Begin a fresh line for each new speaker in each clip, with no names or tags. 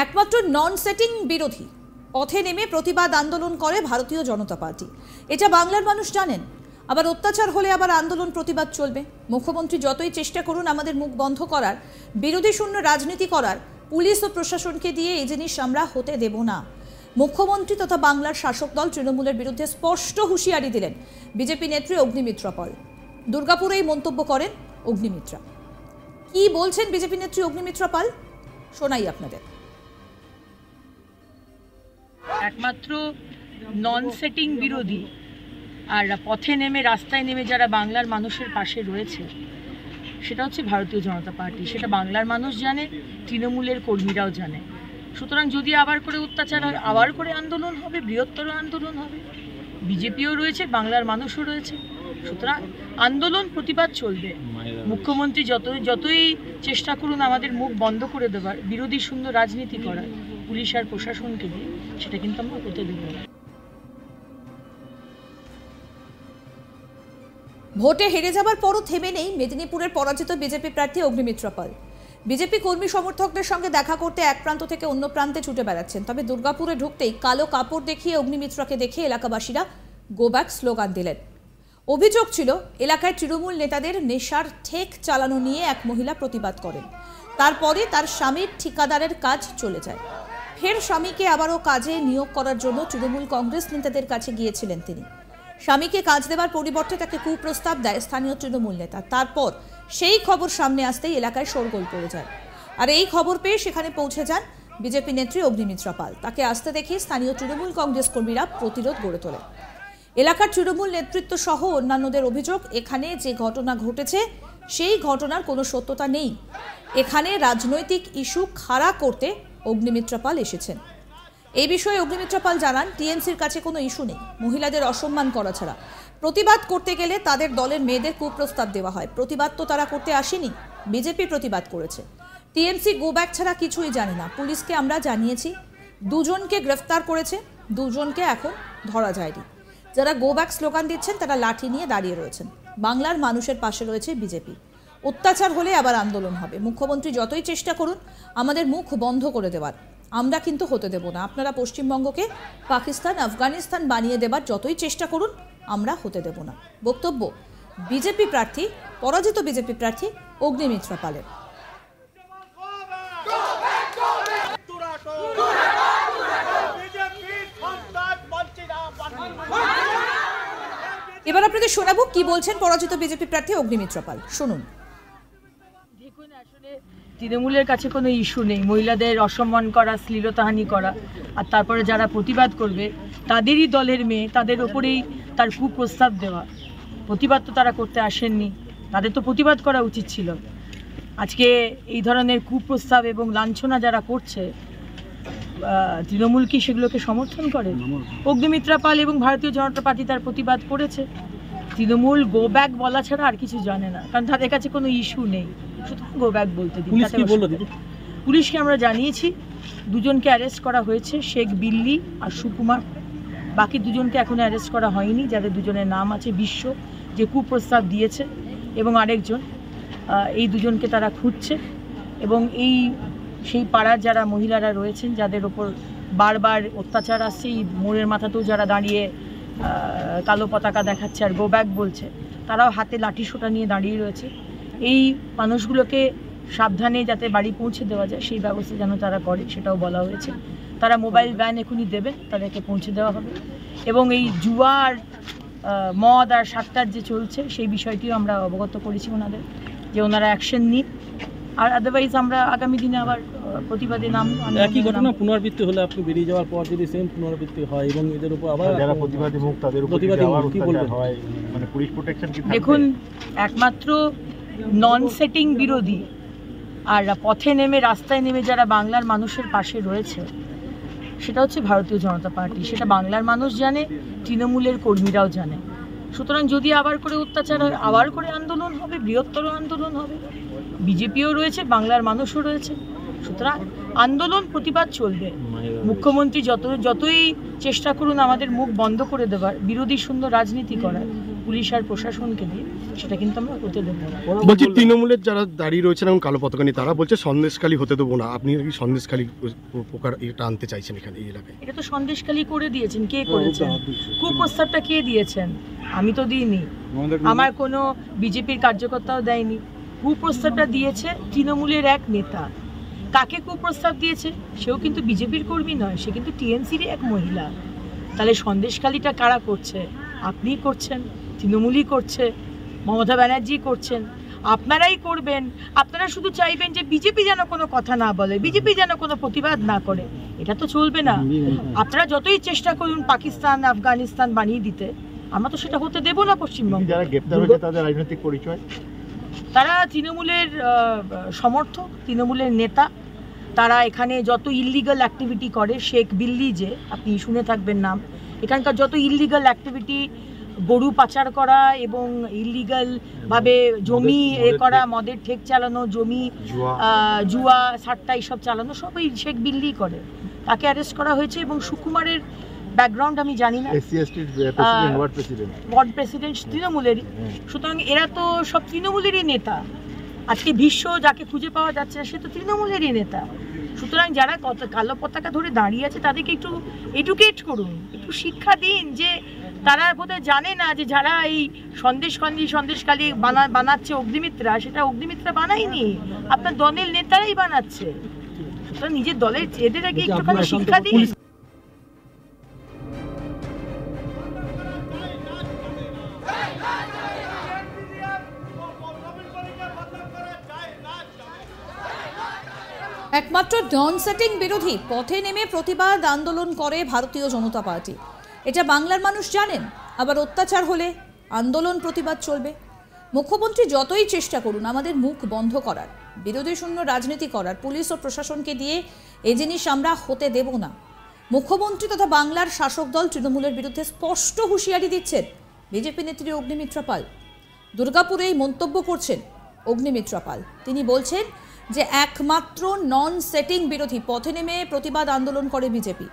একমাত্র নন সেটিং বিরোধী পথে নেমে প্রতিবাদ আন্দোলন করে ভারতীয় জনতা পার্টি। এটা বাংলার মানুষ জানেন। আবার অত্যাচার হলে আবার আন্দোলন প্রতিবাদ চলবে। মুখ্যমন্ত্রী যতই চেষ্টা করুন আমাদের মুখ বন্ধ করার, বিরোধী শূন্য রাজনীতি করার, পুলিশ ও প্রশাসনকে দিয়ে এই জিনিস আমরা হতে দেব না। মুখ্যমন্ত্রী তথা বাংলার শাসক দল তৃণমূলের বিরুদ্ধে স্পষ্ট হুঁশিয়ারি দিলেন বিজেপি নেত্রী অগ্নিমিত্রা পাল। দুর্গাপুরে এই মন্তব্য করেন অগ্নিমিত্রা। কি বলছেন বিজেপি নেত্রী অগ্নিমিত্রা পাল শোনাই আপনাদের।
একমাত্র নন সেটিং বিরোধী আর পথে নেমে রাস্তায় নেমে যারা বাংলার মানুষের পাশে রয়েছে সেটা হচ্ছে ভারতীয় জনতা পার্টি। সেটা বাংলার মানুষ জানে, তৃণমূলের কর্মীরাও জানে। সুতরাং যদি আবার করে অত্যাচার হয়, আবার করে আন্দোলন হবে, বৃহত্তর আন্দোলন হবে। বিজেপিও রয়েছে, বাংলার মানুষও রয়েছে। সুতরাং আন্দোলন প্রতিবাদ চলবে। মুখ্যমন্ত্রী যতই চেষ্টা করুন আমাদের মুখ বন্ধ করে দেবার, বিরোধী শূন্য রাজনীতি করার, পুলিশ আর প্রশাসনকে দিয়ে, সেটা কিন্তু আমরা হতে দেব না।
ভোটে হেরে যাবার পরও থেমে নেই মেদিনীপুরের পরাজিত বিজেপি প্রার্থী অগ্নিমিত্রা পাল। বিজেপি কর্মী সমর্থকদের সঙ্গে দেখা করতে এক প্রান্ত থেকে অন্য প্রান্তে ছুটে বেড়াচ্ছেন। তবে দুর্গাপুরে ঢুকতেই কালো কাপড় দেখিয়ে অগ্নিমিত্রাকে দেখে এলাকাবাসীরা গো ব্যাক স্লোগান দিলেন। অভিযোগ ছিল এলাকায় তৃণমূল নেতাদের নেশার ঠেক চালানো নিয়ে এক মহিলা প্রতিবাদ করেন। তারপরে তার স্বামীর ঠিকাদারের কাজ চলে যায়। ফের স্বামীকে আবারও কাজে নিয়োগ করার জন্য তৃণমূল কংগ্রেস নেতাদের কাছে গিয়েছিলেন তিনি। স্বামীকে কাজ দেওয়ার পরিবর্তে তাকে কুপ্রস্তাব দেয় স্থানীয় তৃণমূল নেতা। তারপর সেই খবর সামনে আসতেই এলাকায় শোরগোল পড়ে যায়। আর এই খবর পেয়ে সেখানে পৌঁছে যান বিজেপি নেত্রী অগ্নিমিত্রা পাল। তাকে আসতে দেখে স্থানীয় তৃণমূল কংগ্রেস কর্মীরা প্রতিরোধ গড়ে তোলে। এলাকার তৃণমূল নেতৃত্ব সহ অন্যান্যদের অভিযোগ, এখানে যে ঘটনা ঘটেছে সেই ঘটনার কোনো সত্যতা নেই। এখানে রাজনৈতিক ইস্যু খাড়া করতে অগ্নিমিত্রা পাল এসেছেন। এই বিষয়ে অগ্নিমিত্রা পাল জানান, টিএমসির কাছে কোনো ইস্যু নেই। মহিলাদের অসম্মান করা ছাড়া প্রতিবাদ করতে গেলে তাদের দলের মেয়েদের কুপ্রস্তাব দেওয়া হয়। প্রতিবাদ তো তারা করতে আসেনি, বিজেপি প্রতিবাদ করেছে। টিএমসি গো ব্যাক ছাড়া কিছুই জানে না। পুলিশকে আমরা জানিয়েছি, দুজনকে গ্রেফতার করেছে, দুজনকে এখন ধরা যায়নি। যারা গো ব্যাক স্লোগান দিচ্ছেন তারা লাঠি নিয়ে দাঁড়িয়ে রয়েছেন। বাংলার মানুষের পাশে রয়েছে বিজেপি। অত্যাচার হলে আবার আন্দোলন হবে। মুখ্যমন্ত্রী যতই চেষ্টা করুন আমাদের মুখ বন্ধ করে দেওয়ার, আমরা কিন্তু হতে দেব না। আপনারা পশ্চিমবঙ্গকে পাকিস্তান, আফগানিস্তান বানিয়ে দেবার যতই চেষ্টা করুন, আমরা হতে দেব না। বক্তব্য বিজেপি প্রার্থী, পরাজিত বিজেপি প্রার্থী অগ্নিমিত্রা পালের। এবার আপনাদের শোনাবো কি বলছেন পরাজিত বিজেপি প্রার্থী অগ্নিমিত্রা পাল। শুনুন।
দেখুন, আসলে তৃণমূলের কাছে কোনো ইস্যু নেই। মহিলাদের অসম্মান করা, শ্লীলতাহানি করা, আর তারপরে যারা প্রতিবাদ করবে তাদেরই দলের মেয়ে, তাদের ওপরেই তার কুপ্রস্তাব দেওয়া। প্রতিবাদ তো তারা করতে আসেননি, তাদের তো প্রতিবাদ করা উচিত ছিল। আজকে এই ধরনের কুপ্রস্তাব এবং লাঞ্ছনা যারা করছে, তৃণমূল কি সেগুলোকে সমর্থন করে? অগ্নিমিত্রা পাল এবং ভারতীয় জনতা পার্টি তার প্রতিবাদ করেছে। তৃণমূল গো ব্যাক বলা ছাড়া আর কিছু জানে না, কারণ তাদের কাছে কোনো ইস্যু নেই। সুতরাং গো ব্যাক বলতে দিন। পুলিশকে আমরা জানিয়েছি, দুজনকে অ্যারেস্ট করা হয়েছে, শেখ বিল্লি আর সুকুমার। বাকি দুজনকে এখনো অ্যারেস্ট করা হয়নি, যাদের দুজনের নাম আছে বিশ্ব, যে কুপ্রস্তাব দিয়েছে, এবং আরেকজন। এই দুজনকে তারা খুঁজছে। এবং সেই পাড়ার যারা মহিলারা রয়েছেন, যাদের ওপর বারবার অত্যাচার আসছে, এই মোড়ের মাথাতেও যারা দাঁড়িয়ে কালো পতাকা দেখাচ্ছে আর গো ব্যাক বলছে, তারাও হাতে লাঠি সোঁটা নিয়ে দাঁড়িয়ে রয়েছে। এই মানুষগুলোকে সাবধানে যাতে বাড়ি পৌঁছে দেওয়া যায় সেই ব্যবস্থা যেন তারা করে, সেটাও বলা হয়েছে। তারা মোবাইল ভ্যান এখনই দেবেন, তাদেরকে পৌঁছে দেওয়া হবে। এবং এই জুয়া আর মদ আর সাতটার যে চলছে সেই বিষয়টিও আমরা অবগত করেছি ওনাদের, যে ওনারা অ্যাকশন নিন। আর আদারওয়াইজ আমরা আগামী দিনে আবার প্রতিবাদে নাম।
একই ঘটনা পুনরাবৃত্তি হলে, আপনি বেরিয়ে যাওয়ার পর যদি সেম পুনরাবৃত্তি হয় এবং এদের উপর আবার যারা প্রতিবাদী মুখ তাদের উপর কি বলবেন? মানে পুলিশ প্রোটেকশন কি থাকবে?
দেখুন, একমাত্র নন সেটিং বিরোধী আর পথে নেমে রাস্তায় নেমে যারা বাংলার মানুষের পাশে রয়েছে সেটা হচ্ছে ভারতীয় জনতা পার্টি। সেটা বাংলার মানুষ জানে, তৃণমূলের কর্মীরাও জানে। সুতরাং যদি আবার করে অত্যাচার হয়, আবার করে আন্দোলন হবে, বৃহত্তর আন্দোলন হবে। বিজেপিও রয়েছে, বাংলার মানুষও রয়েছে। সুতরাং আন্দোলন প্রতিবাদ চলবে। মুখ্যমন্ত্রী যতই চেষ্টা করুন আমাদের মুখ বন্ধ করে দেবার, বিরোধী শূন্য রাজনীতি করার, পুলিশ আর প্রশাসনকে দিয়ে, সেটা কিন্তু আমরা হতে দেবো না।
বলছি তৃণমূলের যারা দাঁড়িয়ে রয়েছেন এবং কালো পতাকা নিয়ে তারা বলছে সন্দেশখালী হতে দেবো না, আপনি কি সন্দেশখালী প্রকার এটা আনতে চাইছেন এখানে এই এলাকায়?
এটা তো সন্দেশখালী করে দিয়েছেন, কে করেছেন? কুপ্রস্তাবটা কে দিয়েছেন? আমি তো দিইনি, আমার কোনো বিজেপির কার্যকর্তাও দেয়নি। কুপ্রস্তাবটা দিয়েছে তৃণমূলের এক নেতা। কাকে কুপ্রস্তাব দিয়েছে? সেও কিন্তু বিজেপির কর্মী নয়, সে কিন্তু টিএমসির এক মহিলা। তাহলে সন্দেশখালীটা কারা করছে? আপনিই করছেন, তৃণমূলই করছে, মমতা ব্যানার্জি করছেন, আপনারাই করবেন। আপনারা শুধু চাইবেন যে বিজেপি যেন কোনো কথা না বলে, বিজেপি যেন কোনো প্রতিবাদ না করে। এটা তো চলবে না। আপনারা যতই চেষ্টা করুন পাকিস্তান আফগানিস্তান বানিয়ে দিতে, আমরা তো সেটা হতে দেব না। পশ্চিমবঙ্গে
যারা গ্রেপ্তার হয়েছে তাদের রাজনৈতিক পরিচয়,
তারা তৃণমূলের সমর্থক, তৃণমূলের নেতা। তারা এখানে যত ইললিগাল অ্যাক্টিভিটি করে, শেখ বিল্লি যে আপনি শুনে থাকবেন নাম, এখানকার যত ইললিগাল অ্যাক্টিভিটি, গরু পাচার করা এবং ইললিগাল ভাবে জমি করা, মদের ঠেক চালানো, জমি জুয়া সাট্টা এইসব চালানো, সব এই শেখ বিল্লি করে। তাকে অ্যারেস্ট করা হয়েছে এবং সুকুমারের ব্যাকগ্রাউন্ড আমি জানি না, ওয়ার্ড প্রেসিডেন্ট তৃণমূলেরই। সুতরাং এরা তো সব তৃণমূলেরই নেতা। আজকে বিশ্ব যাকে খুঁজে পাওয়া যাচ্ছে না, সে তো তৃণমূলেরই নেতা। সুতরাং যারা কালো পতাকা ধরে দাঁড়িয়ে আছে তাদেরকে একটু এডুকেট করুন, একটু শিক্ষা দিন যে তারা বোধহয় জানে না যে যারা এই সন্দেশখালী বানাচ্ছে অগ্নিমিত্রা, সেটা অগ্নিমিত্রা বানায়নি, আপনার দলের নেতারাই বানাচ্ছে। সুতরাং নিজের দলের এদের আগে একটুখানি শিক্ষা দিন।
একমাত্র নন সেটিং বিরোধী পথে নেমে প্রতিবাদ আন্দোলন করে ভারতীয় জনতা পার্টি। এটা বাংলার মানুষ জানেন। আবার অত্যাচার হলে আন্দোলন প্রতিবাদ চলবে। মুখ্যমন্ত্রী যতই চেষ্টা করুন আমাদের মুখ বন্ধ করার, বিরোধী শূন্য রাজনীতি করার, পুলিশ ও প্রশাসনকে দিয়ে এই জিনিস আমরা হতে দেব না। মুখ্যমন্ত্রী তথা বাংলার শাসক দল তৃণমূলের বিরুদ্ধে স্পষ্ট হুঁশিয়ারি দিচ্ছেন বিজেপি নেত্রী অগ্নিমিত্রা পাল। দুর্গাপুরে এই মন্তব্য করছেন অগ্নিমিত্রা পাল। তিনি বলছেন যে একমাত্র নন সেটিং বিরোধী পথে নেমে প্রতিবাদ আন্দোলন করে বিজেপি।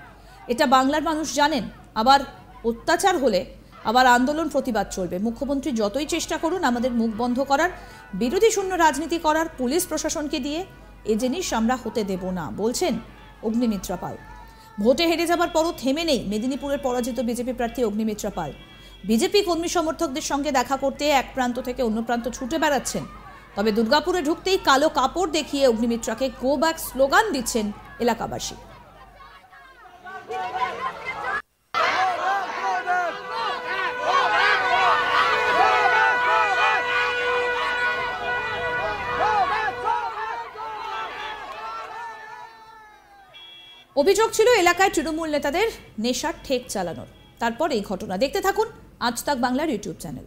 এটা বাংলার মানুষ জানেন। আবার অত্যাচার হলে আবার আন্দোলন প্রতিবাদ চলবে। মুখ্যমন্ত্রী যতই চেষ্টা করুন আমাদের মুখ বন্ধ করার, বিরোধী শূন্য রাজনীতি করার, পুলিশ প্রশাসনকে দিয়ে এই জিনিস আমরা হতে দেব না, বলছেন অগ্নিমিত্রা পাল। ভোটে হেরে যাবার পরও থেমে নেই মেদিনীপুরের পরাজিত বিজেপি প্রার্থী অগ্নিমিত্রা পাল। বিজেপি কর্মী সমর্থকদের সঙ্গে দেখা করতে এক প্রান্ত থেকে অন্য প্রান্ত ছুটে বেড়াচ্ছেন। তবে দুর্গাপুরে ঢুকতেই কালো কাপড় দেখিয়ে অগ্নিমিত্রাকে গো ব্যাক স্লোগান দিচ্ছেন এলাকাবাসী। অভিযোগ ছিল এলাকায় তৃণমূল নেতাদের নেশার ঠেক চালানোর। তারপর এই ঘটনা। দেখতে থাকুন আজ তাক বাংলার ইউটিউব চ্যানেল।